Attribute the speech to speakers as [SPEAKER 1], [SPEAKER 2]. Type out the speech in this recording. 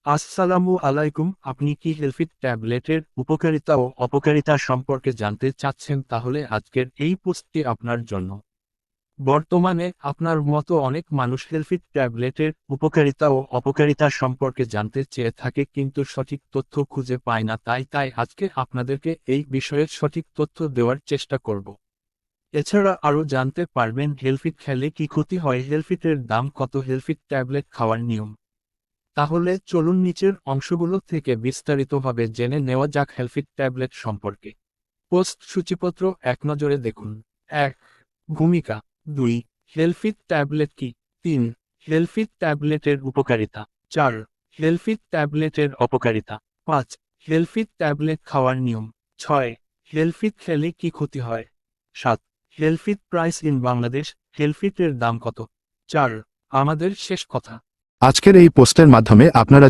[SPEAKER 1] আসসালামু আলাইকুম। আপনি কি হেলফিট ট্যাবলেটের উপকারিতা ও অপকারিতা সম্পর্কে জানতে চাচ্ছেন? তাহলে আজকের এই পোস্টটি আপনার জন্য। বর্তমানে আপনার মতো অনেক মানুষ হেলফিট ট্যাবলেটের উপকারিতা ও অপকারিতা সম্পর্কে জানতে চেয়ে থাকে কিন্তু সঠিক তথ্য খুঁজে পায় না, তাই আজকে আপনাদেরকে এই বিষয়ে সঠিক তথ্য দেওয়ার চেষ্টা করব। এছাড়া আরও জানতে পারবেন হেলফিট খেলে কি ক্ষতি হয়, হেলফিটের দাম কত, হেলফিট ট্যাবলেট খাওয়ার নিয়ম। তাহলে চলুন নিচের অংশগুলো থেকে বিস্তারিতভাবে জেনে নেওয়া যাক হেলফিট ট্যাবলেট সম্পর্কে। পোস্ট সূচিপত্র এক নজরে দেখুন। ১. ভূমিকা। ২. হেলফিট ট্যাবলেট কি। ৩. হেলফিট ট্যাবলেটের উপকারিতা। ৪. হেলফিট ট্যাবলেটের অপকারিতা। ৫. হেলফিট ট্যাবলেট খাওয়ার নিয়ম। ৬. হেলফিট খেলে কি ক্ষতি হয়। ৭. হেলফিট প্রাইস ইন বাংলাদেশ, হেলফিটের দাম কত। ৪. আমাদের শেষ কথা।
[SPEAKER 2] আজকের এই পোস্টের মাধ্যমে আপনারা